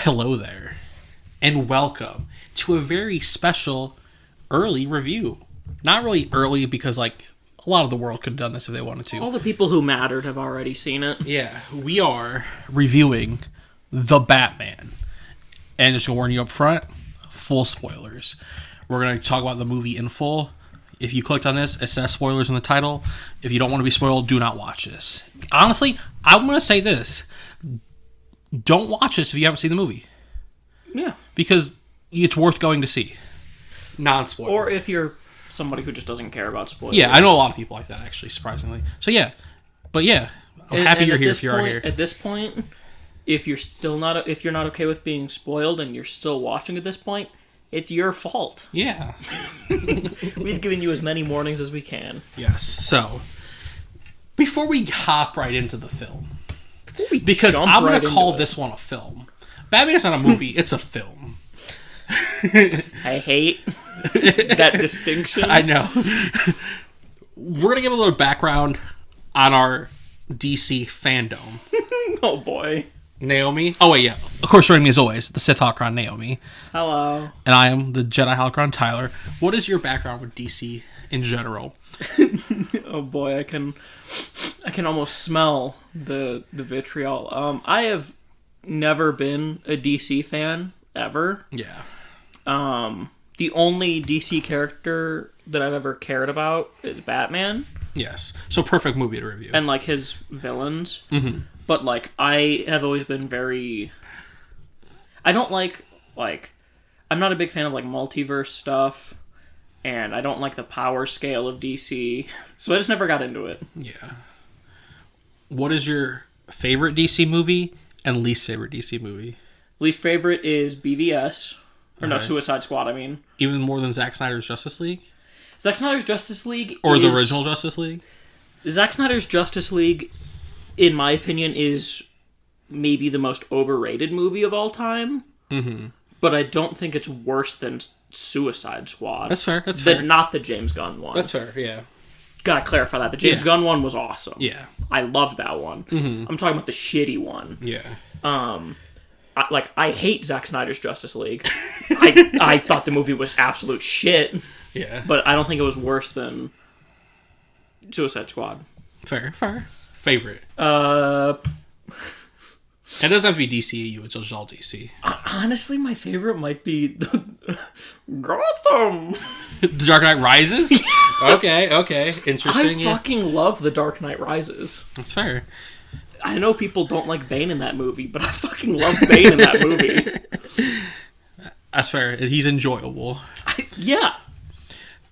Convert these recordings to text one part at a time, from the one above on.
Hello there, and welcome to a very special early review. Not really early because, a lot of the world could have done this if they wanted to. All the people who mattered have already seen it. Yeah, we are reviewing The Batman. And just to warn you up front, full spoilers. We're going to talk about the movie in full. If you clicked on this, it says spoilers in the title. If you don't want to be spoiled, do not watch this. Honestly, I'm going to say this. Don't watch this if you haven't seen the movie. Yeah. Because it's worth going to see. Non-spoilers. Or if you're somebody who just doesn't care about spoilers. Yeah, I know a lot of people like that, actually, surprisingly. So, yeah. But, yeah. I'm happy you're here if you are here. At this point, if you're not okay with being spoiled and you're still watching at this point, it's your fault. Yeah. We've given you as many warnings as we can. Yes. So, before we hop right into the film, because I'm going to call this one a film. Batman's not a movie, it's a film. I hate that distinction. I know. We're going to give a little background on our DC fandom. Oh boy. Naomi. Oh wait, yeah. Of course, joining me as always, the Sith Holocron Naomi. Hello. And I am the Jedi Holocron Tyler. What is your background with DC in general? Oh boy, I can almost smell the vitriol. I have never been a DC fan ever. Yeah. The only DC character that I've ever cared about is Batman. Yes. So perfect movie to review. And his villains. Mm-hmm. But I have always been very. I don't like I'm not a big fan of multiverse stuff. And I don't like the power scale of DC. So I just never got into it. Yeah. What is your favorite DC movie and least favorite DC movie? Least favorite is BVS. Or no, Suicide Squad, I mean. Even more than Zack Snyder's Justice League? Zack Snyder's Justice League Or the original Justice League? Zack Snyder's Justice League, in my opinion, is maybe the most overrated movie of all time. Mm-hmm. But I don't think it's worse than Suicide Squad. That's fair. That's fair. Not the James Gunn one. That's fair, yeah. Gotta clarify that. The James Gunn one was awesome. Yeah. I loved that one. Mm-hmm. I'm talking about the shitty one. Yeah. I hate Zack Snyder's Justice League. I thought the movie was absolute shit. Yeah. But I don't think it was worse than Suicide Squad. Fair. Favorite. It doesn't have to be DCEU, it's just all DC. Honestly, my favorite might be Gotham. The Dark Knight Rises? Okay. Interesting. I fucking love The Dark Knight Rises. That's fair. I know people don't like Bane in that movie, but I fucking love Bane in that movie. That's fair. He's enjoyable. Yeah.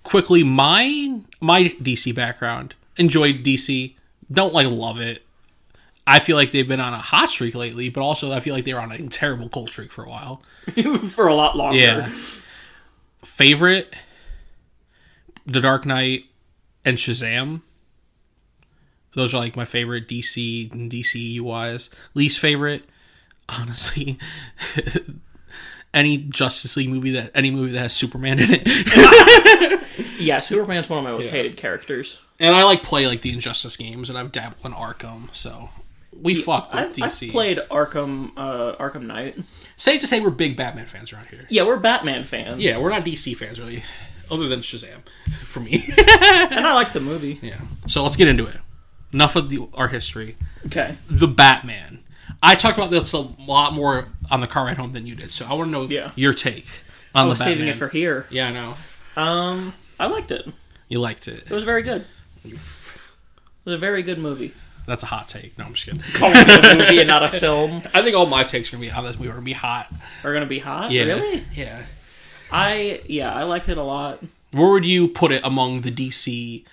Quickly, my DC background. Enjoyed DC. Don't love it. I feel like they've been on a hot streak lately, but also I feel like they were on a terrible cold streak for a while. For a lot longer. Yeah. Favorite? The Dark Knight and Shazam. Those are my favorite DC and DCEU wise. Least favorite? Honestly, any Justice League movie any movie that has Superman in it. Yeah, Superman's one of my most hated characters. And I play the Injustice games, and I've dabbled in Arkham, so we fuck with DC. I've played Arkham Knight. Safe to say we're big Batman fans around here. Yeah, we're Batman fans. Yeah, we're not DC fans really, other than Shazam, for me. And I like the movie. Yeah. So let's get into it. Enough of our history. Okay. The Batman. I talked about this a lot more on the car ride home than you did, so I want to know your take on the Batman. Saving it for here. Yeah, I know. I liked it. You liked it. It was very good. It was a very good movie. That's a hot take. No, I'm just kidding. Calling it a movie and not a film. I think all my takes are going to be on this movie. Are going to be hot. Are going to be hot? Yeah. Really? Yeah. I liked it a lot. Where would you put it among the DC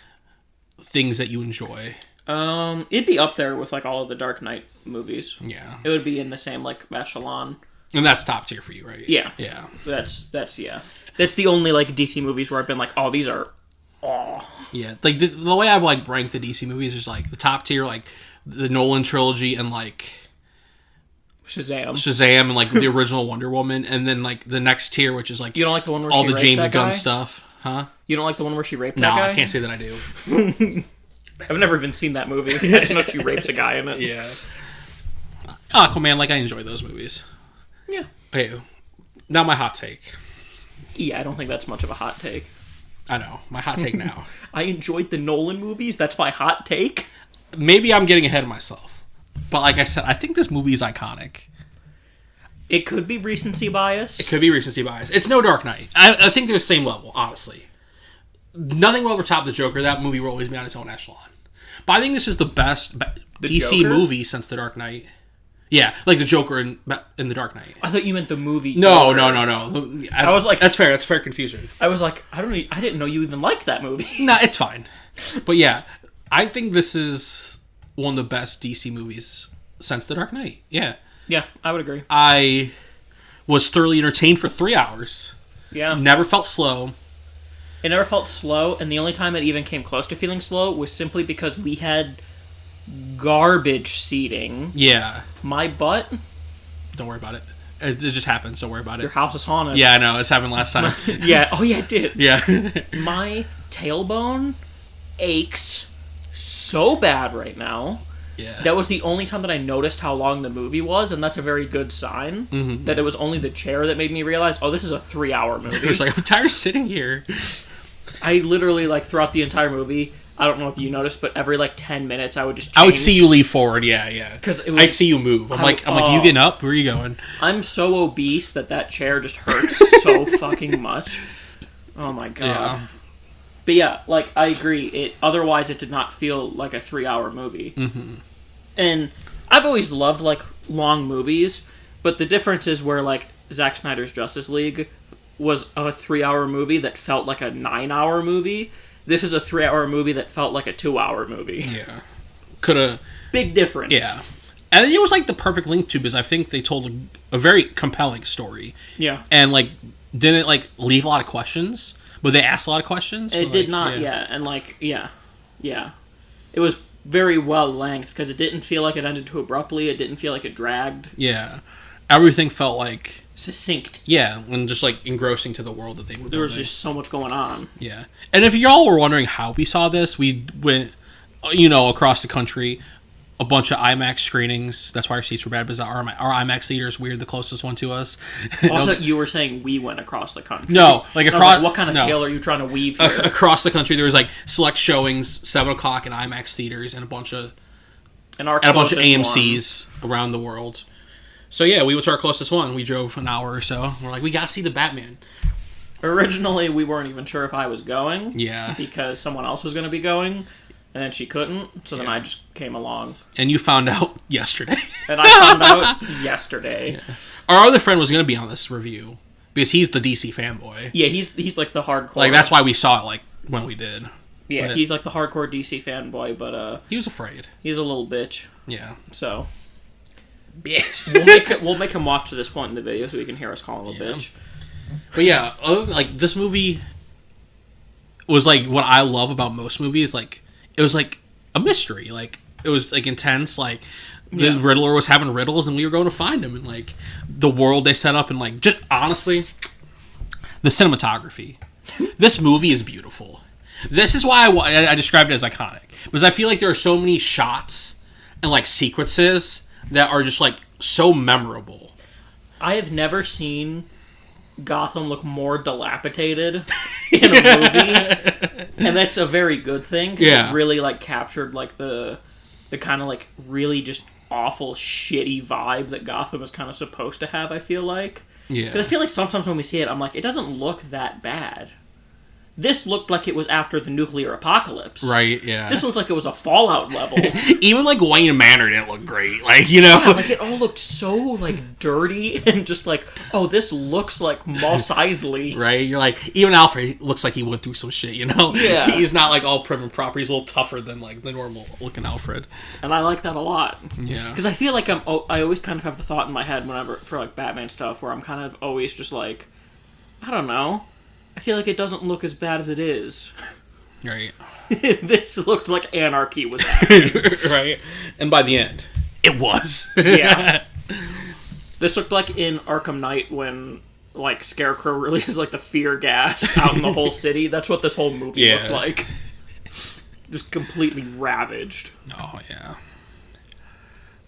things that you enjoy? It'd be up there with all of the Dark Knight movies. Yeah. It would be in the same echelon. And that's top tier for you, right? Yeah. Yeah. That's the only DC movies where I've been oh, these are Yeah. The way I rank the DC movies is the top tier, the Nolan trilogy and Shazam and the original Wonder Woman, and then the next tier, which is you don't like the one where all she the James that Gunn guy? stuff, huh? You don't like the one where she raped No, that guy? I can't say that I do. I've never even seen that movie. I just know she rapes a guy in it. Yeah. Aquaman, I enjoy those movies. Yeah. Okay, now my hot take. Yeah, I don't think that's much of a hot take. I know, my hot take now. I enjoyed the Nolan movies. That's my hot take. Maybe I'm getting ahead of myself. But like I said, I think this movie is iconic. It could be recency bias. It could be recency bias. It's no Dark Knight. I think they're the same level, honestly. Nothing will overtop the Joker. That movie will always be on its own echelon. But I think this is the best DC Joker? movie since The Dark Knight. Yeah, like the Joker in The Dark Knight. I thought you meant the movie. No. Joker. I was like, that's fair. That's fair confusion. I was like, I didn't know you even liked that movie. Nah, it's fine. But yeah, I think this is one of the best DC movies since The Dark Knight. Yeah. Yeah, I would agree. I was thoroughly entertained for 3 hours. Yeah. Never felt slow. It never felt slow, and the only time it even came close to feeling slow was simply because we had garbage seating. Yeah. My butt. Don't worry about it. It just happens. Don't worry about it. Your house is haunted. Yeah, I know. This happened last time. Yeah. Oh, yeah, it did. Yeah. My tailbone aches so bad right now. Yeah. That was the only time that I noticed how long the movie was, and that's a very good sign. Mm-hmm. That it was only the chair that made me realize, oh, this is a 3-hour movie. It was like, I'm tired of sitting here. I literally, like, throughout the entire movie, I don't know if you noticed, but every, like, 10 minutes I would just change. I would see you lean forward. Yeah. 'Cause it I was- see you move. I'm like, you getting up? Where are you going? I'm so obese that chair just hurts so fucking much. Oh my god. Yeah. But yeah, like, I agree. Otherwise it did not feel like a 3-hour movie. Mm-hmm. And I've always loved, like, long movies, but the difference is where, like, Zack Snyder's Justice League was a 3-hour movie that felt like a 9-hour movie. This is a 3-hour movie that felt like a 2-hour movie. Yeah. Coulda. Big difference. Yeah. And it was, like, the perfect link to, because I think they told a very compelling story. Yeah. And, like, didn't, like, leave a lot of questions, but they asked a lot of questions. It but, did like, not, yeah. And, like, yeah. It was very well length, because it didn't feel like it ended too abruptly. It didn't feel like it dragged. Yeah. Everything felt like... Succinct. Yeah, and just, like, engrossing to the world that they were building. There was just so much going on. Yeah. And if y'all were wondering how we saw this, we went, across the country, a bunch of IMAX screenings. That's why our seats were bad, because our IMAX theater is weird, the closest one to us. Oh, I thought you were saying we went across the country. No, like And I was across... like, what kind of tale are you trying to weave here? Across the country, there was, like, select showings, 7 o'clock in IMAX theaters, and a bunch of AMCs around the world. So yeah, we went to our closest one. We drove an hour or so. We're like, we gotta see the Batman. Originally, we weren't even sure if I was going. Yeah. Because someone else was going to be going, and then she couldn't, so then I just came along. And you found out yesterday. And I found out yesterday. Yeah. Our other friend was gonna be on this review, because he's the DC fanboy. Yeah, he's like the hardcore. Like, that's why we saw it, like, when we did. Yeah, But he's like the hardcore DC fanboy, but he was afraid. he's a little bitch. Yeah. So Bitch. we'll make him watch to this point in the video so he can hear us call him a bitch. But yeah, like, this movie was, like, what I love about most movies. Like, it was, like, a mystery. Like, it was, like, intense. Like, the Riddler was having riddles, and we were going to find him. And, like, the world they set up, and, like, just honestly, the cinematography. This movie is beautiful. This is why I described it as iconic. Because I feel like there are so many shots and, like, sequences that are just, like, so memorable. I have never seen Gotham look more dilapidated in a movie, and that's a very good thing. 'Cause it really, like, captured, like, the kind of, like, really just awful, shitty vibe that Gotham is kind of supposed to have, I feel like. Yeah. Because I feel like sometimes when we see it, I'm like, it doesn't look that bad. This looked like it was after the nuclear apocalypse. Right, yeah. This looked like it was a Fallout level. Even, like, Wayne Manor didn't look great. Like, Yeah, like, it all looked so, like, dirty and just like, oh, this looks like Mos Eisley. Right? You're like, even Alfred looks like he went through some shit, you know? Yeah. He's not, like, all prim and proper. He's a little tougher than, like, the normal looking Alfred. And I like that a lot. Yeah. Because I feel like I always kind of have the thought in my head whenever, for, like, Batman stuff, where I'm kind of always just like, I don't know. I feel like it doesn't look as bad as it is. Right. This looked like anarchy was happening. Right? And by the end, it was. Yeah. This looked like in Arkham Knight when, like, Scarecrow releases, like, the fear gas out in the whole city. That's what this whole movie looked like. Just completely ravaged. Oh, yeah.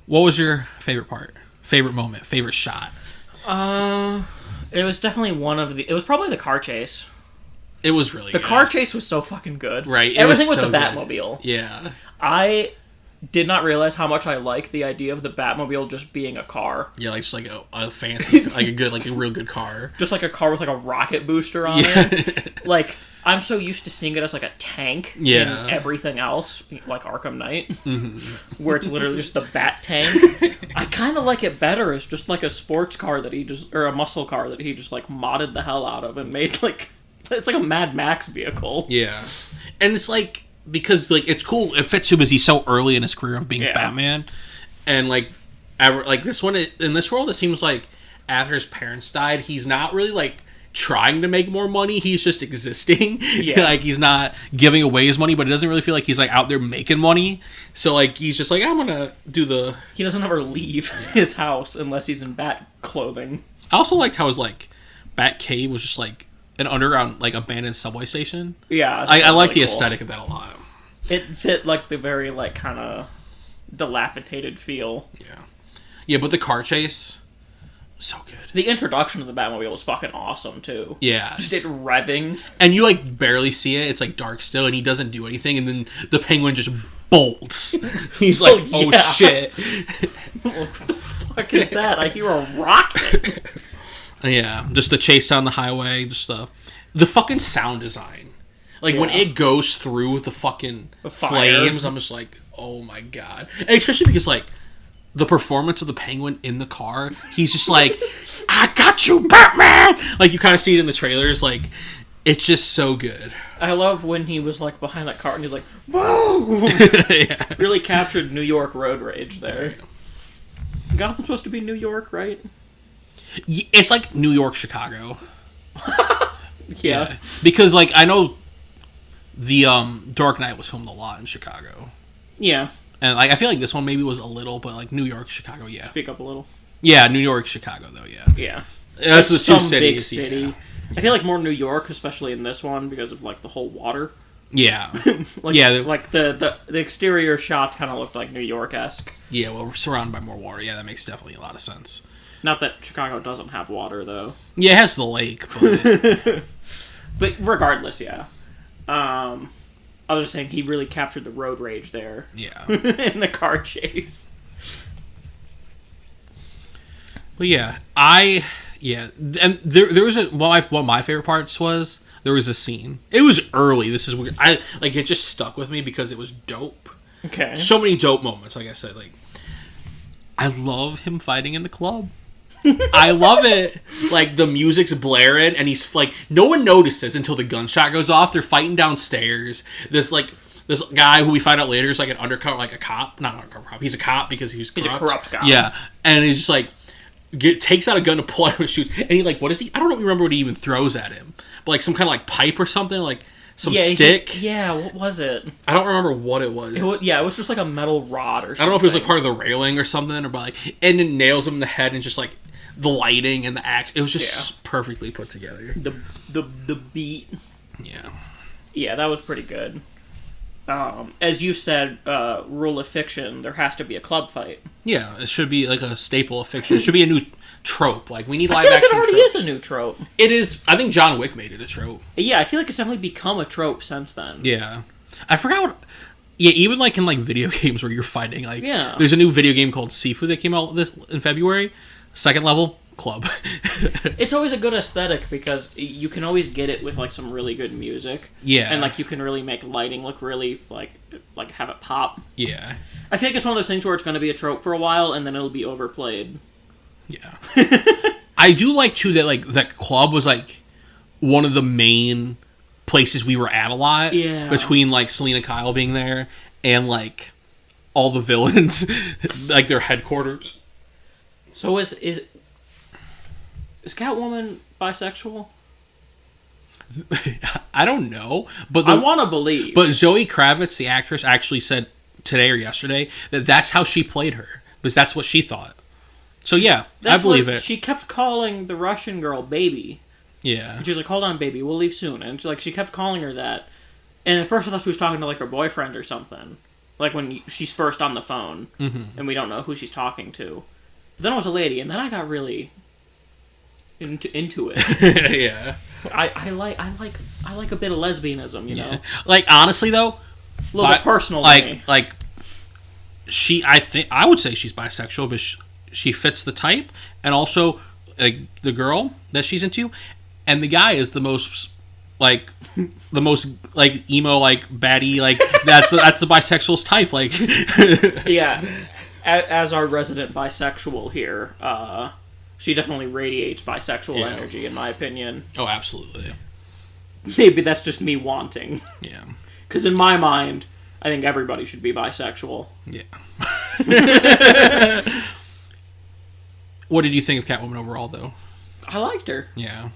What was your favorite part? Favorite moment? Favorite shot? It was definitely one of the. It was probably the car chase. It was really The good. car chase was so fucking good. Right. Everything with so the good. Batmobile. Yeah. I did not realize how much I like the idea of the Batmobile just being a car. Yeah, like just like a fancy, like a real good car. Just like a car with like a rocket booster on Yeah. it. Like, I'm so used to seeing it as like a tank Yeah. in everything else, like Arkham Knight, Mm-hmm. where it's literally just the Bat tank. I kind of like it better as just like a sports car that he just, or a muscle car that he just like modded the hell out of and made like, it's like a Mad Max vehicle. Yeah, and it's like because like it's cool. It fits him because he's so early in his career of being Yeah. Batman, and like this one in this world, it seems like after his parents died, he's not really like trying to make more money. He's just existing. Yeah. Like he's not giving away his money, but it doesn't really feel like he's like out there making money. So like he's just like I'm gonna do the. He doesn't ever leave his house unless he's in Bat clothing. I also liked how his like Bat Cave was just like an underground like abandoned subway station. Yeah. I like really the cool. aesthetic of that a lot. It fit like the very like kind of dilapidated feel. Yeah, but the car chase, so good. The introduction of the Batmobile was fucking awesome too. Yeah, Just it revving. and you like barely see it. It's like dark still, and he doesn't do anything, and then the Penguin just bolts. He's like, "Oh yeah. shit!" What the fuck is that? I hear a rocket. Yeah, just the chase down the highway, just the fucking sound design. Like when Yeah. it goes through the fucking fire. flames, I'm just like, "Oh my god!" And especially because like the performance of the Penguin in the car, he's just like, "I got you, Batman!" Like you kind of see it in the trailers. Like it's just so good. I love when he was like behind that car and he's like, "Whoa!" Yeah. Really captured New York road rage there. Gotham's supposed to be New York, right? It's like New York, Chicago. Yeah. Because like I know the Dark Knight was filmed a lot in Chicago. Yeah. And like I feel like this one maybe was a little, but like New York, Chicago, yeah. Speak up a little. Yeah, New York, Chicago though, yeah. Yeah. That's the two Some cities. big city. Yeah. I feel like more New York, especially in this one, because of like the whole water. Yeah. Like, Yeah, like the exterior shots kind of looked like New York-esque. Yeah, well, we're surrounded by more water. Yeah, that makes definitely a lot of sense. Not that Chicago doesn't have water though. Yeah, it has the lake, but But regardless, yeah. I was just saying he really captured the road rage there yeah. in the car chase. But yeah, and there was one of my favorite parts was there was a scene. It was early. This is weird. It just stuck with me because it was dope. Okay. So many dope moments. Like I said, like I love him fighting in the club. I love it. Like the music's blaring, and he's like, no one notices until the gunshot goes off. They're fighting downstairs. This guy who we find out later is like an undercover, like a cop, not an undercover cop. He's a cop because he's corrupt. He's a corrupt guy. Yeah, and he's just like takes out a gun to pull out and shoots, and he like, what is he? I don't remember what he even throws at him, but like some kind of like pipe or something, like some stick. What was it? I don't remember what it was. It was just like a metal rod or something. I don't know if it was like part of the railing or something, or like, and it nails him in the head, and just like the lighting and the act. It was just perfectly put together. The beat. Yeah. Yeah, that was pretty good. As you said, rule of fiction, there has to be a club fight. Yeah, it should be like a staple of fiction. It should be a new trope. Like we need live I feel like action. it already tropes. is a new trope. It is. I think John Wick made it a trope. Yeah, I feel like it's definitely become a trope since then. Yeah, I forgot what. Yeah, even like in like video games where you're fighting, like there's a new video game called Sifu that came out in February. Second level club. It's always a good aesthetic because you can always get it with like some really good music. Yeah, and like you can really make lighting look really like have it pop. Yeah, I feel like it's one of those things where it's going to be a trope for a while and then it'll be overplayed. Yeah. I do like too that like that club was like one of the main places we were at a lot. Yeah. Between like Selena Kyle being there and like all the villains, like their headquarters. So is Catwoman bisexual? I don't know, but I want to believe. But Zoe Kravitz, the actress, actually said today or yesterday that that's how she played her, because that's what she thought. So yeah, I believe it. She kept calling the Russian girl baby. Yeah. And she was like, "Hold on, baby, we'll leave soon." And she kept calling her that. And at first I thought she was talking to like her boyfriend or something. Like when she's first on the phone, and we don't know who she's talking to. But then it was a lady, and then I got really into it. Yeah. I like a bit of lesbianism, you know. Like honestly though, A little bit personal to me. like I would say she's bisexual, but she fits the type, and also like the girl that she's into, and the guy is the most like emo like baddie like that's the bisexual's type like. Yeah, as our resident bisexual here, she definitely radiates bisexual energy, in my opinion. Oh, absolutely. Maybe that's just me wanting. Yeah. Because in my mind, I think everybody should be bisexual. Yeah. What did you think of Catwoman overall, though? I liked her. Yeah.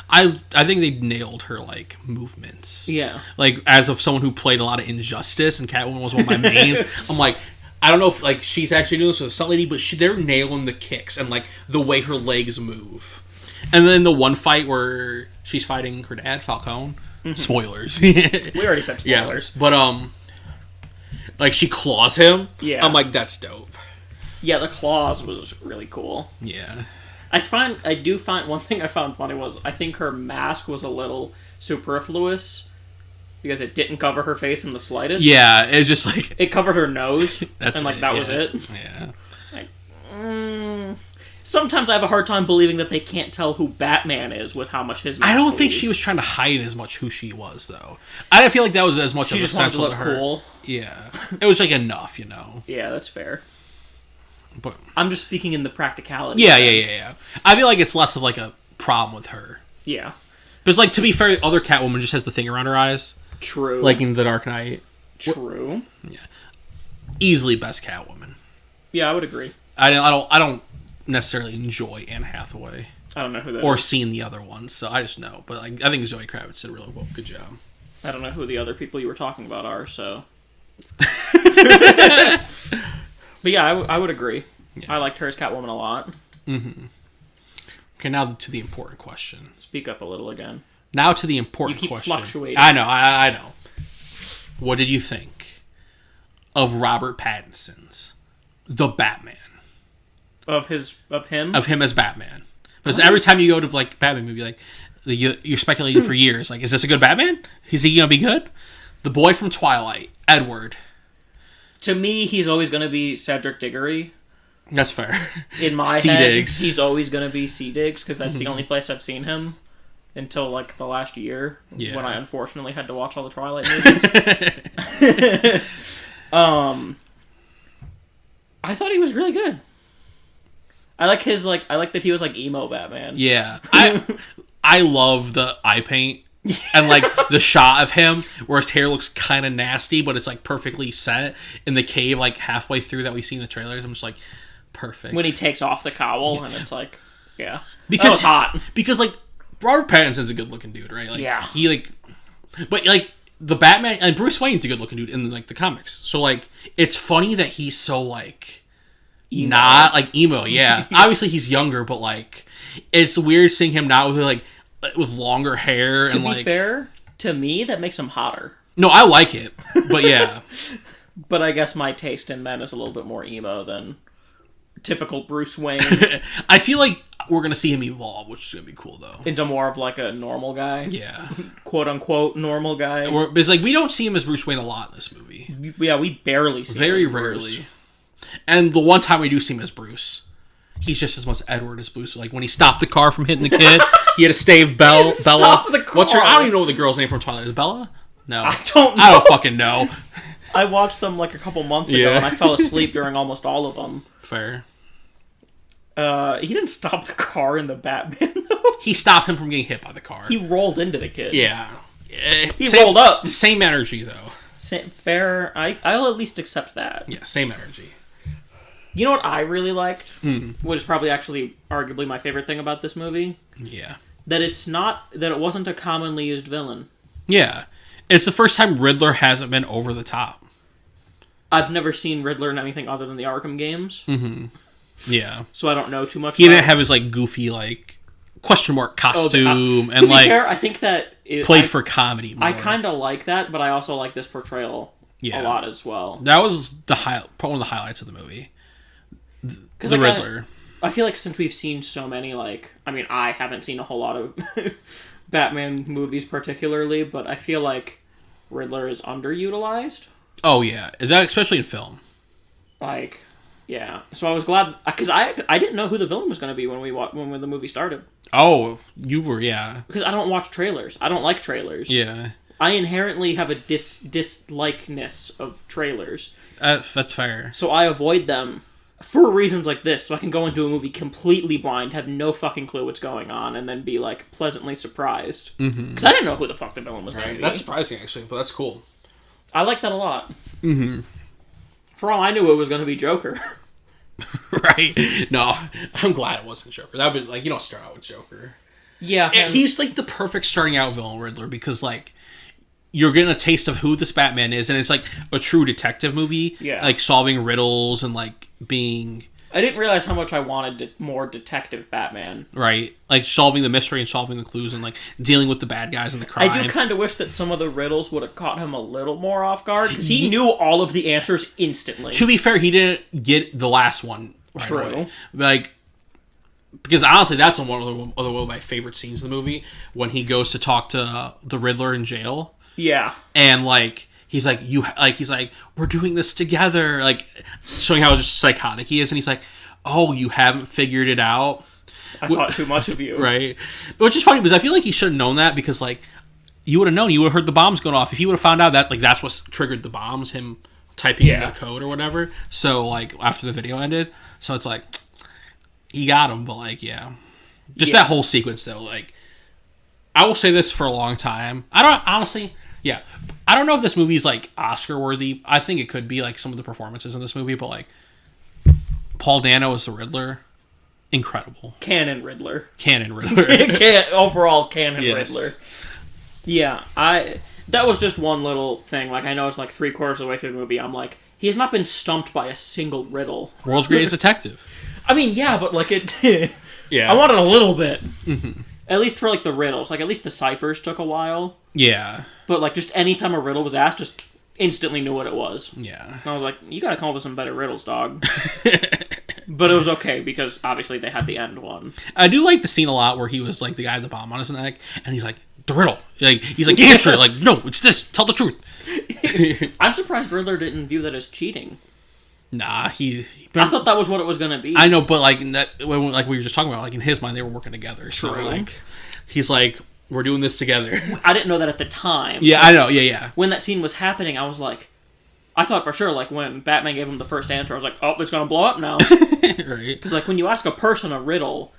I think they nailed her like movements. Yeah. Like as of someone who played a lot of Injustice, and Catwoman was one of my mains. I'm like, I don't know if like she's actually doing this with a stunt lady, but they're nailing the kicks and like the way her legs move. And then the one fight where she's fighting her dad, Falcone. Spoilers. We already said spoilers. Yeah, but like she claws him. Yeah. I'm like, that's dope. Yeah, the claws was really cool. Yeah. I do find one thing I found funny was I think her mask was a little superfluous because it didn't cover her face in the slightest. Yeah, it's just like it covered her nose, that's and like that was it. Yeah. Like, sometimes I have a hard time believing that they can't tell who Batman is with how much his mask I don't think leaves. she was trying to hide as much who she was, though. I didn't feel like that was as much She of just wanted to essential look to her. cool. Yeah, it was like enough, you know. Yeah, that's fair. But I'm just speaking in the practicality. yeah. sense. I feel like it's less of like a problem with her. Yeah. Because like to be fair, other Catwoman just has the thing around her eyes, True. like in The Dark Knight. True. Yeah, easily best Catwoman. Yeah, I would agree. I don't necessarily enjoy Anne Hathaway I don't know who that or is. seen the other ones, so I just know. But like, I think Zoe Kravitz did a really good job. I don't know who the other people you were talking about are, so. But yeah, I would agree. Yeah. I liked her as Catwoman a lot. Mm-hmm. Okay, now to the important question. Speak up a little again. Now to the important question. You keep fluctuating. I know, I know. What did you think of Robert Pattinson's The Batman? Of him? Of him as Batman. Because every time you go to like Batman movie, like you're speculating for years, like, is this a good Batman? Is he gonna be good? The boy from Twilight, Edward. To me, he's always gonna be Cedric Diggory. That's fair. In my C. head, Diggs. he's always gonna be C. Diggs because that's the only place I've seen him until like the last year when I unfortunately had to watch all the Twilight movies. I thought he was really good. I like that he was like emo Batman. Yeah. I love the eye paint and like the shot of him where his hair looks kind of nasty, but it's like perfectly set in the cave, like halfway through that we see in the trailers. I'm just like, perfect. When he takes off the cowl and it's like, yeah, because that was hot. Because like Robert Pattinson's a good looking dude, right? Like, yeah. He like, but like the Batman and Bruce Wayne's a good looking dude in like the comics. So like, it's funny that he's so like. Emo. Not like emo, yeah. Obviously he's younger, but like it's weird seeing him now with longer hair. To be fair, to me that makes him hotter. No, I like it, but yeah. But I guess my taste in men is a little bit more emo than typical Bruce Wayne. I feel like we're gonna see him evolve, which is gonna be cool though. Into more of like a normal guy. Yeah. Quote unquote normal guy. Because like we don't see him as Bruce Wayne a lot in this movie. Yeah, we barely see Very him as rarely. Bruce. And the one time we do see him as Bruce, he's just as much Edward as Bruce. Like when he stopped the car from hitting the kid, he had to stave Bella. Stop the car. What's her? I don't even know what the girl's name from Twilight is. Bella? No, I don't know. I don't fucking know. I watched them like a couple months ago, and I fell asleep during almost all of them. Fair. He didn't stop the car in the Batman, though. He stopped him from getting hit by the car. He rolled into the kid. Yeah. He rolled up. Same energy, though. Fair. I'll at least accept that. Yeah, same energy. You know what I really liked? Which is probably actually arguably my favorite thing about this movie? Yeah. That it wasn't a commonly used villain. Yeah. It's the first time Riddler hasn't been over the top. I've never seen Riddler in anything other than the Arkham games. Mm-hmm. Yeah. So I don't know too much He about didn't have his, like, goofy, like, question mark costume. To be fair, I think that... played for comedy more. I kind of like that, but I also like this portrayal a lot as well. That was one of the highlights of the movie. The Riddler. I feel like since we've seen so many, like, I mean, I haven't seen a whole lot of Batman movies particularly, but I feel like Riddler is underutilized. Oh yeah, is that especially in film? Like, yeah. So I was glad because I didn't know who the villain was going to be when when the movie started. Oh, you were, yeah. Because I don't watch trailers. I don't like trailers. Yeah. I inherently have a dislikeness of trailers. That's fair. So I avoid them for reasons like this, so I can go into a movie completely blind, have no fucking clue what's going on, and then be, like, pleasantly surprised. Because I didn't know who the fuck the villain was going to be. That's surprising, actually, but that's cool. I like that a lot. Mm-hmm. For all I knew, it was going to be Joker. Right? No, I'm glad it wasn't Joker. That would be, like, you don't start out with Joker. Yeah. And he's, like, the perfect starting out villain, Riddler, because, like, you're getting a taste of who this Batman is, and it's, like, a true detective movie. Yeah. Like, solving riddles and, like, being... I didn't realize how much I wanted more detective Batman. Right? Like, solving the mystery and solving the clues and, like, dealing with the bad guys and the crime. I do kind of wish that some of the riddles would have caught him a little more off guard, because he knew all of the answers instantly. To be fair, he didn't get the last one right True. away. Like, because honestly, that's one of my favorite scenes in the movie, when he goes to talk to the Riddler in jail. Yeah. And, like, he's like, we're doing this together, like, showing how just psychotic he is, and he's like, oh, you haven't figured it out? I thought too much of you. Right? Which is funny, because I feel like he should have known that, because, like, you would have known, you would have heard the bombs going off. If he would have found out that, like, that's what triggered the bombs, him typing in the code or whatever. So, like, after the video ended. So it's like, he got him, but, like, yeah. Just that whole sequence, though, like, I will say this for a long time. I don't know if this movie's, like, Oscar worthy. I think it could be, like, some of the performances in this movie, but, like, Paul Dano as the Riddler, incredible. Canon Riddler. Overall canon Riddler. Yeah, that was just one little thing. Like, I know it's like 3/4 of the way through the movie, I'm like, he has not been stumped by a single riddle. World's greatest detective. I mean, yeah, but, like, Yeah. I wanted a little bit. Mm-hmm. At least for, like, the riddles. Like, at least the ciphers took a while. Yeah. But, like, just any time a riddle was asked, just instantly knew what it was. Yeah. And I was like, you gotta come up with some better riddles, dog. But it was okay, because obviously they had the end one. I do like the scene a lot where he was, like, the guy with the bomb on his neck, and he's like, the riddle. Like, he's like, answer it. Like, no, it's this. Tell the truth. I'm surprised Riddler didn't view that as cheating. Nah, I thought that was what it was gonna be. I know, but, like, like we were just talking about, like, in his mind, they were working together. So, like, he's like, we're doing this together. I didn't know that at the time. Yeah, so I know. Yeah. When that scene was happening, I was like, I thought for sure, like, when Batman gave him the first answer, I was like, oh, it's gonna blow up now. Right. Because, like, when you ask a person a riddle,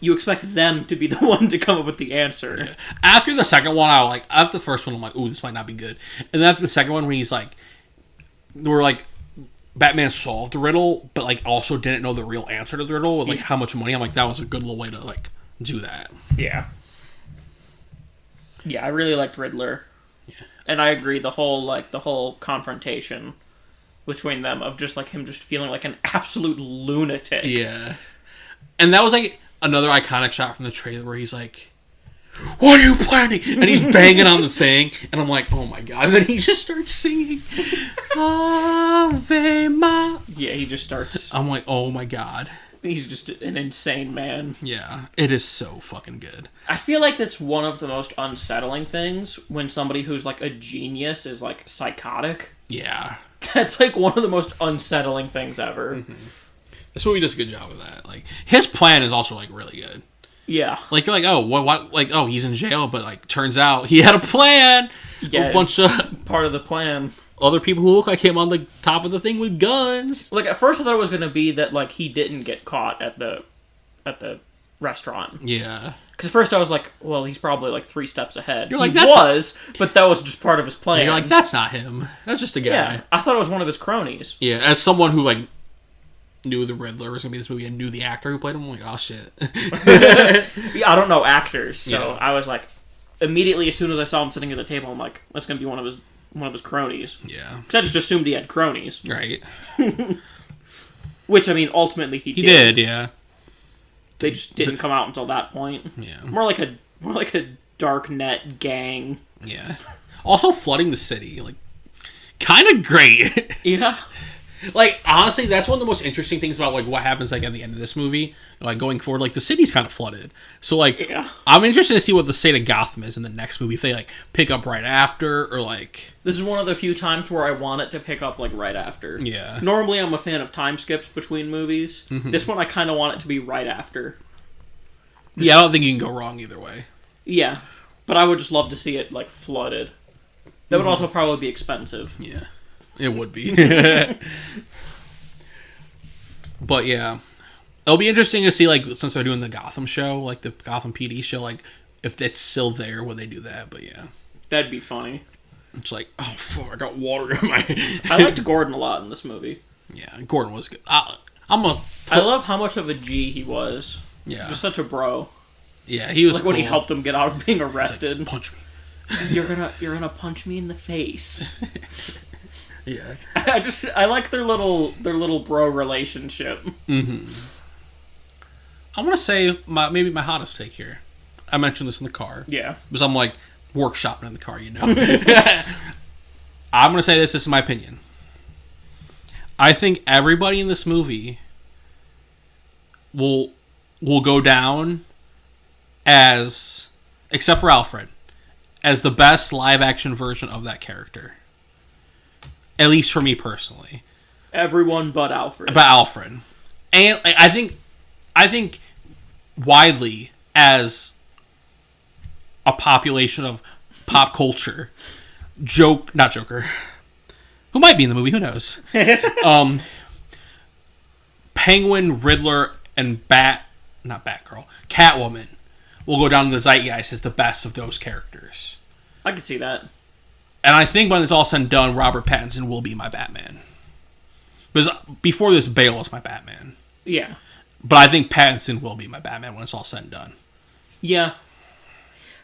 you expect them to be the one to come up with the answer. Yeah. After the second one, after the first one, I'm like, ooh, this might not be good. And then after the second one, when he's like, we're like, Batman solved the riddle, but, like, also didn't know the real answer to the riddle with, like, how much money. I'm like, that was a good little way to, like, do that. Yeah. Yeah, I really liked Riddler. Yeah. And I agree, the whole confrontation between them of just, like, him just feeling like an absolute lunatic. Yeah. And that was, like, another iconic shot from the trailer where he's like, what are you planning? And he's banging on the thing, and I'm like, oh my god. And then he just starts singing, Ave Ma. Yeah, he just starts. I'm like, oh my god. He's just an insane man. Yeah, it is so fucking good. I feel like that's one of the most unsettling things when somebody who's, like, a genius is, like, psychotic. Yeah. That's, like, one of the most unsettling things ever. Mm-hmm. This movie does a good job of that. Like, his plan is also, like, really good. Yeah. Like, you're like, oh, what, like, oh, he's in jail, but, like, turns out he had a plan. Yeah, a bunch of part of the plan. Other people who look like him on the top of the thing with guns. Like, at first I thought it was going to be that, like, he didn't get caught at the restaurant. Yeah. Because at first I was like, well, he's probably, like, 3 steps ahead. You're like, but that was just part of his plan. And you're like, that's not him. That's just a guy. Yeah, I thought it was one of his cronies. Yeah, as someone who, like, knew the Riddler was going to be in this movie and knew the actor who played him, I'm like, oh, shit. Yeah, I don't know actors, so yeah. I was like, immediately as soon as I saw him sitting at the table, I'm like, that's going to be one of his cronies. Yeah. Because I just assumed he had cronies. Right. Which, I mean, ultimately he did. He did, yeah. They just didn't come out until that point. Yeah. More like a dark net gang. Yeah. Also flooding the city, like, kind of great. Yeah. Like, honestly, that's one of the most interesting things about, like, what happens, like, at the end of this movie. Like, going forward, like, the city's kind of flooded. So, like, Yeah. I'm interested to see what the state of Gotham is in the next movie. If they, like, pick up right after, or, like... This is one of the few times where I want it to pick up, like, right after. Yeah. Normally, I'm a fan of time skips between movies. Mm-hmm. This one, I kind of want it to be right after. Yeah, I don't think you can go wrong either way. Yeah. But I would just love to see it, like, flooded. That would also probably be expensive. Yeah. It would be. But, yeah. It'll be interesting to see, like, since they're doing the Gotham show, like, the Gotham PD show, like, if it's still there when they do that. But, yeah. That'd be funny. It's like, oh, fuck, I got water in my... I liked Gordon a lot in this movie. Yeah, Gordon was good. I love how much of a G he was. Yeah. Just such a bro. Yeah, he was Like when he cool. helped him get out of being arrested. Like, punch me. You're gonna punch me in the face. Yeah. I like their little bro relationship. Mm-hmm. I want to say maybe my hottest take here. I mentioned this in the car. Yeah. Because I'm like workshopping in the car, you know. I'm going to say this is my opinion. I think everybody in this movie will go down as, except for Alfred, as the best live action version of that character. At least for me personally. Everyone but Alfred. But Alfred. And I think widely as a population of pop culture, not Joker, who might be in the movie, who knows? Penguin, Riddler, and not Batgirl, Catwoman will go down to the zeitgeist as the best of those characters. I could see that. And I think when it's all said and done, Robert Pattinson will be my Batman. Because before this, Bale was my Batman. Yeah. But I think Pattinson will be my Batman when it's all said and done. Yeah.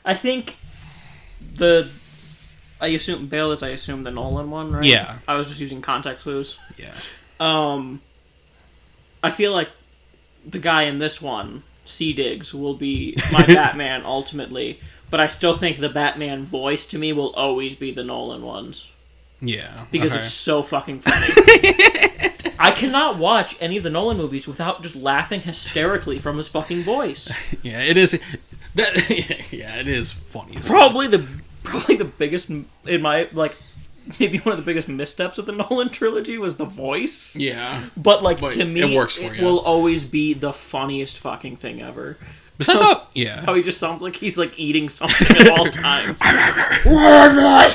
I think I assume Bale is the Nolan one, right? Yeah. I was just using context clues. Yeah. I feel like the guy in this one, C. Diggs, will be my Batman ultimately. But I still think the Batman voice to me will always be the Nolan ones. Yeah. Because it's so fucking funny. I cannot watch any of the Nolan movies without just laughing hysterically from his fucking voice. Yeah, it is. It is funny. Probably the biggest in my maybe one of the biggest missteps of the Nolan trilogy was the voice. Yeah. But to me, it works for you. Will always be the funniest fucking thing ever. Because I thought, yeah. How he just sounds like he's like eating something at all times. I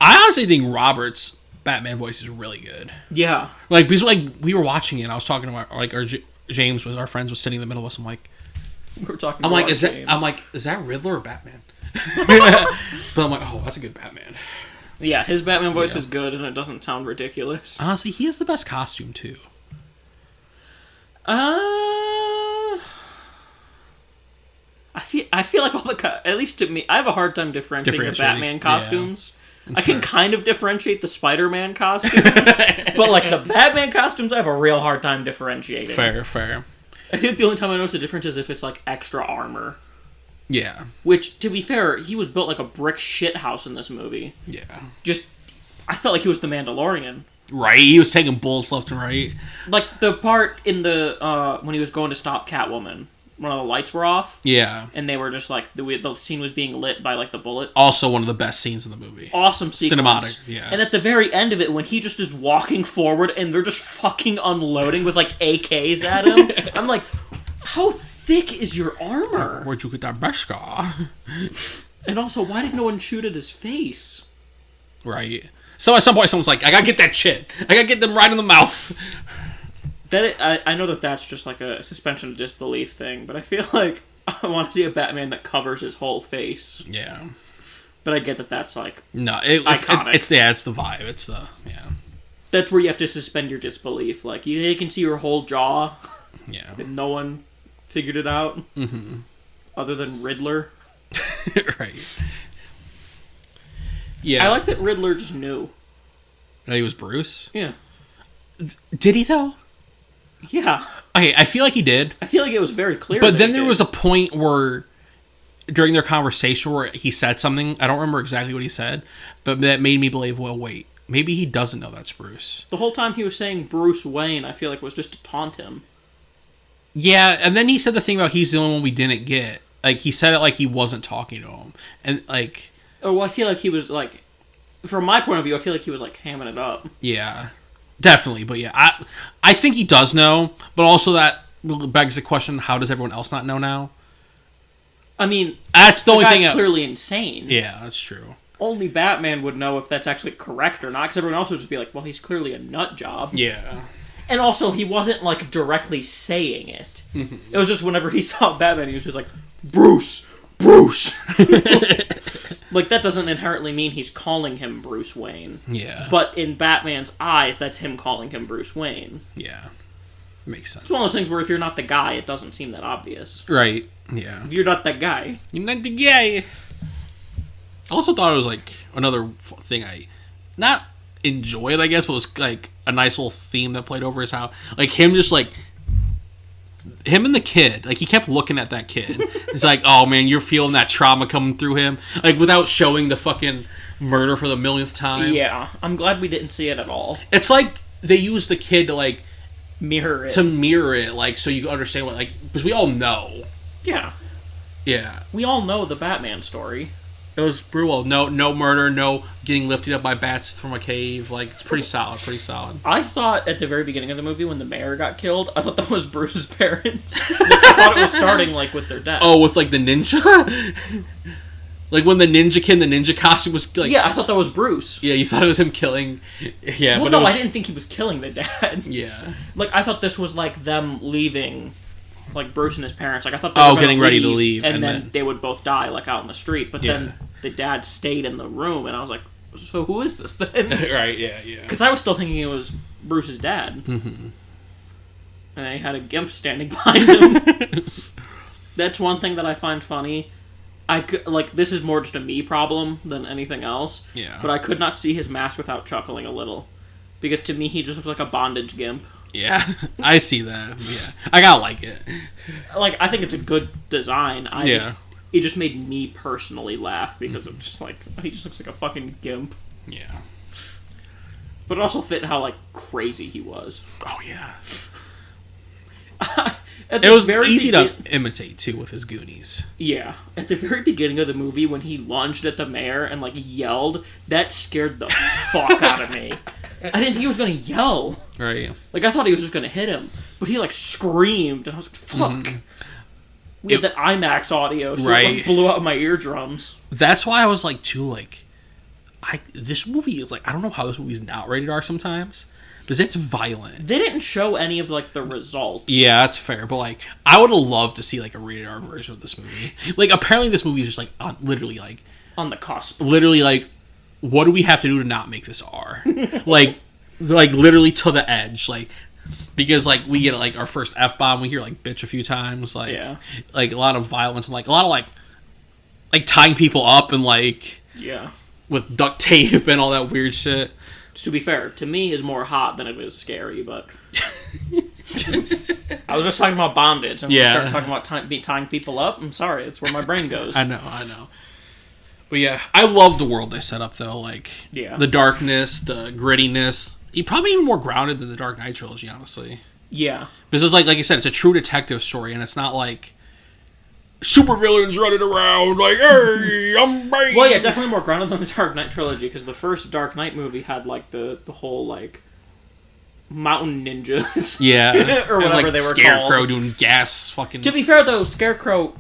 honestly think Robert's Batman voice is really good. Yeah. Like, because we were watching it, and I was talking to James was our friends was sitting in the middle of us. I'm like, is that Riddler or Batman? But I'm like, oh, that's a good Batman. Yeah, his Batman voice is good, and it doesn't sound ridiculous. Honestly, he has the best costume too. I feel like all at least to me, I have a hard time differentiating the Batman costumes. Yeah, I can kind of differentiate the Spider-Man costumes, but like the Batman costumes, I have a real hard time differentiating. Fair. I think the only time I notice a difference is if it's like extra armor. Yeah. Which, to be fair, he was built like a brick shithouse in this movie. Yeah. I felt like he was the Mandalorian. Right, he was taking bullets left and right. Like the part in the when he was going to stop Catwoman. When all the lights were off. Yeah. And they were just like, the scene was being lit by like the bullet. Also one of the best scenes in the movie. Awesome sequence. Cinematic, yeah. And at the very end of it, when he just is walking forward and they're just fucking unloading with like AKs at him, I'm like, how thick is your armor? Where'd you get that Beskar? And also, why did no one shoot at his face? Right. So at some point someone's like, I gotta get that shit. I gotta get them right in the mouth. I know that's just like a suspension of disbelief thing, but I feel like I want to see a Batman that covers his whole face. Yeah. But I get that's like iconic. It's the vibe. It's the That's where you have to suspend your disbelief. Like you can see your whole jaw. Yeah. And no one figured it out. Mm-hmm. Other than Riddler. Right. Yeah. I like that Riddler just knew. That he was Bruce? Yeah. Did he though? Yeah. Okay, I feel like he did. I feel like it was very clear. But then there was a point where, during their conversation, where he said something. I don't remember exactly what he said, but that made me believe, well, wait. maybe he doesn't know that's Bruce. The whole time he was saying Bruce Wayne, I feel like was just to taunt him. Yeah, and then he said the thing about he's the only one we didn't get. Like, he said it like he wasn't talking to him. And, like... Oh, well, I feel like he was, like... From my point of view, I feel like he was, like, hamming it up. Yeah, definitely. But, yeah, I think he does know. But also that begs the question, how does everyone else not know now? I mean, that's the only guy's thing... clearly insane. Yeah, that's true. Only Batman would know if that's actually correct or not, because everyone else would just be like, well, he's clearly a nut job. Yeah. And also, he wasn't, like, directly saying it. It was just whenever he saw Batman, he was just like, Bruce! Bruce! Like, that doesn't inherently mean he's calling him Bruce Wayne. Yeah. But in Batman's eyes, that's him calling him Bruce Wayne. Yeah. Makes sense. It's one of those things where if you're not the guy, it doesn't seem that obvious. Right. Yeah. If you're not that guy. You're not the guy. I also thought it was, like, another thing I... Not enjoyed, I guess, but was, like, a nice little theme that played over his house. Like, him just, like... Him and the kid. Like, he kept looking at that kid. It's like, oh, man, you're feeling that trauma coming through him. Like, without showing the fucking murder for the millionth time. Yeah. I'm glad we didn't see it at all. It's like they used the kid to, like... Mirror it. To mirror it, like, so you can understand what, like... Because we all know. Yeah. Yeah. We all know the Batman story. It was brutal. No murder, no getting lifted up by bats from a cave. Like, it's pretty solid, I thought at the very beginning of the movie when the mayor got killed, I thought that was Bruce's parents. I thought it was starting, like, with their death. Oh, with, like, the ninja? Like, when the ninja kid in the ninja costume was, like... Yeah, I thought that was Bruce. Yeah, you thought it was him killing... Yeah, well, but no, it was... I didn't think he was killing the dad. Yeah. Like, I thought this was, like, them leaving... Like, Bruce and his parents. Like, I thought they were getting ready to leave. And then they would both die, like, out in the street. But then the dad stayed in the room, and I was like, so who is this then? Right, yeah. Because I was still thinking it was Bruce's dad. Mm-hmm. And he had a gimp standing behind him. That's one thing that I find funny. This is more just a me problem than anything else. Yeah. But I could not see his mask without chuckling a little. Because to me, he just looks like a bondage gimp. Yeah, I see that. Yeah, I gotta like it. Like, I think it's a good design. It just made me personally laugh because I'm just like, he just looks like a fucking gimp. Yeah. But it also fit how, like, crazy he was. Oh, yeah. It was very easy to imitate, too, with his Goonies. Yeah. At the very beginning of the movie, when he lunged at the mayor and, like, yelled, that scared the fuck out of me. I didn't think he was going to yell. Right. Like, I thought he was just going to hit him. But he, like, screamed, and I was like, fuck. Mm-hmm. We had that IMAX audio, so it like, blew out my eardrums. That's why I was, like, too, like... This movie is, like... I don't know how this movie's not rated R sometimes. Because it's violent. They didn't show any of, like, the results. Yeah, that's fair. But, like, I would have loved to see, like, a rated R version of this movie. Like, apparently this movie is just, like, literally, like... On the cusp. Literally, like... What do we have to do to not make this R? like, literally to the edge. Like, because, like, we get, like, our first F-bomb. We hear, like, bitch a few times. Like, like, a lot of violence and, like, a lot of, like tying people up and, like... Yeah. With duct tape and all that weird shit. To be fair, to me is more hot than it is scary, but... I was just talking about bondage, and we started talking about tying people up. I'm sorry, it's where my brain goes. I know. But yeah, I love the world they set up, though. Like, the darkness, the grittiness. Probably even more grounded than the Dark Knight trilogy, honestly. Yeah. Because it's like you said, it's a true detective story, and it's not like supervillains running around like, hey, I'm Bane. Well, yeah, definitely more grounded than the Dark Knight trilogy, because the first Dark Knight movie had, like, the whole, like, mountain ninjas. Yeah. or whatever and, like, they were Scarecrow called. doing gas fucking... To be fair, though, Scarecrow,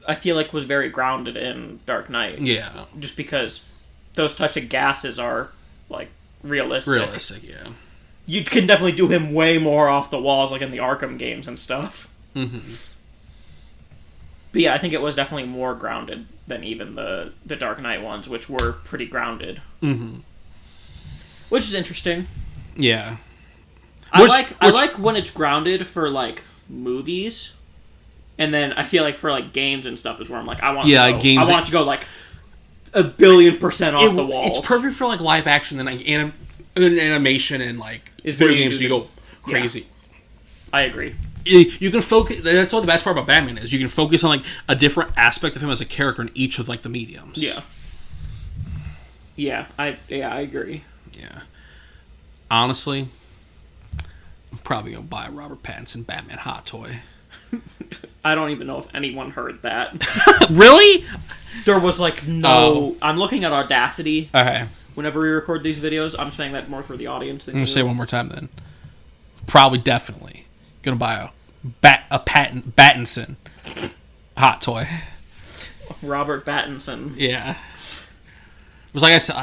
I feel like, was very grounded in Dark Knight. Yeah. Just because those types of gases are, like, realistic. Yeah. You can definitely do him way more off the walls, like in the Arkham games and stuff. Mm-hmm. But yeah, I think it was definitely more grounded than even the Dark Knight ones, which were pretty grounded. Mm-hmm. Which is interesting. Yeah. I like when it's grounded for, like, movies. And then I feel like for, like, games and stuff is where I'm like, I want it to go, like, 1,000,000,000% off the walls. It's perfect for, like, live action and, like, animation and, like, video games. You go crazy. Yeah. I agree. You can focus. That's what the best part about Batman is. You can focus on, like, a different aspect of him as a character in each of, like, the mediums. Yeah. Yeah, I agree. Yeah. Honestly, I'm probably gonna buy a Robert Pattinson Batman hot toy. I don't even know if anyone heard that. Really? There was like no. I'm looking at Audacity. Okay. Whenever we record these videos, I'm saying that more for the audience than I'm gonna you. say it one more time then. Probably, definitely gonna buy a Pattinson hot toy. Robert Pattinson. Yeah. It was like I said,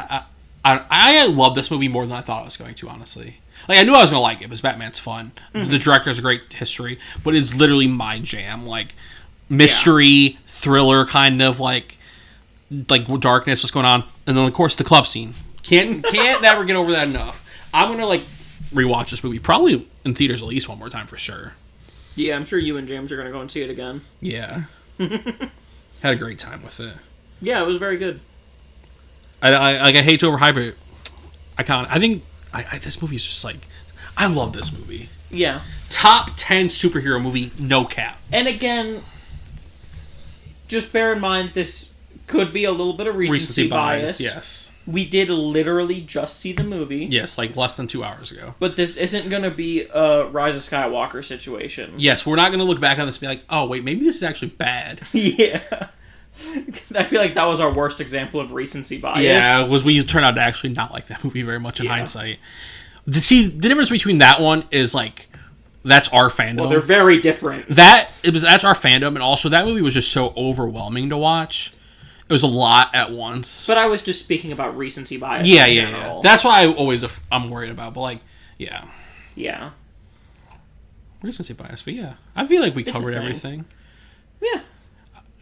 I love this movie more than I thought I was going to, honestly. Like, I knew I was going to like it because Batman's fun. Mm-hmm. The director has a great history, but it's literally my jam. Like, mystery, thriller kind of, like darkness, what's going on. And then, of course, the club scene. Can't never get over that enough. I'm going to, like, rewatch this movie probably in theaters at least one more time for sure. Yeah, I'm sure you and James are going to go and see it again. Yeah. Had a great time with it. Yeah, it was very good. I hate to overhype it. I think this movie is just like, I love this movie. Yeah. Top 10 superhero movie, no cap. And again, just bear in mind this could be a little bit of recency bias. Yes. We did literally just see the movie. Yes, like less than 2 hours ago. But this isn't going to be a Rise of Skywalker situation. Yes, we're not going to look back on this and be like, oh, wait, maybe this is actually bad. Yeah. I feel like that was our worst example of recency bias. Yeah, was we turned out to actually not like that movie very much in hindsight. See, the difference between that one is like, that's our fandom. Well, they're very different. That's our fandom, and also that movie was just so overwhelming to watch. It was a lot at once. But I was just speaking about recency bias. Yeah. That's why I'm worried about. But like, yeah. Recency bias, but yeah, I feel like we covered everything. Yeah.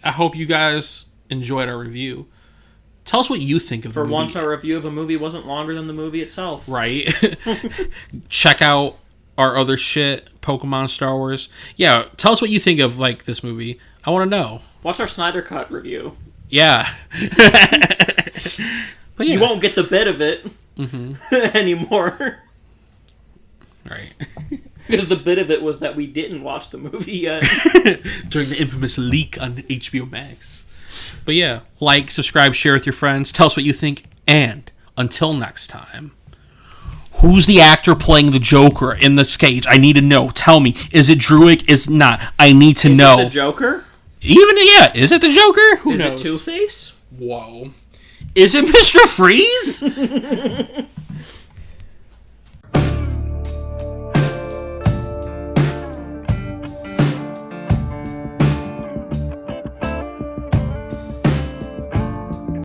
I hope you guys enjoyed our review. Tell us what you think of the movie. For once, our review of a movie wasn't longer than the movie itself. Right. Check out our other shit, Pokemon, Star Wars. Yeah, tell us what you think of like this movie. I want to know. Watch our Snyder Cut review. Yeah. But yeah. You won't get the bit of it anymore. Right. Because the bit of it was that we didn't watch the movie yet. During the infamous leak on HBO Max. But yeah, like, subscribe, share with your friends. Tell us what you think. And until next time, who's the actor playing the Joker in the Cage? I need to know. Tell me. Is it Druig? Is it not? I need to know. Is it the Joker? Is it the Joker? Who knows? Is it Two-Face? Whoa. Is it Mr. Freeze?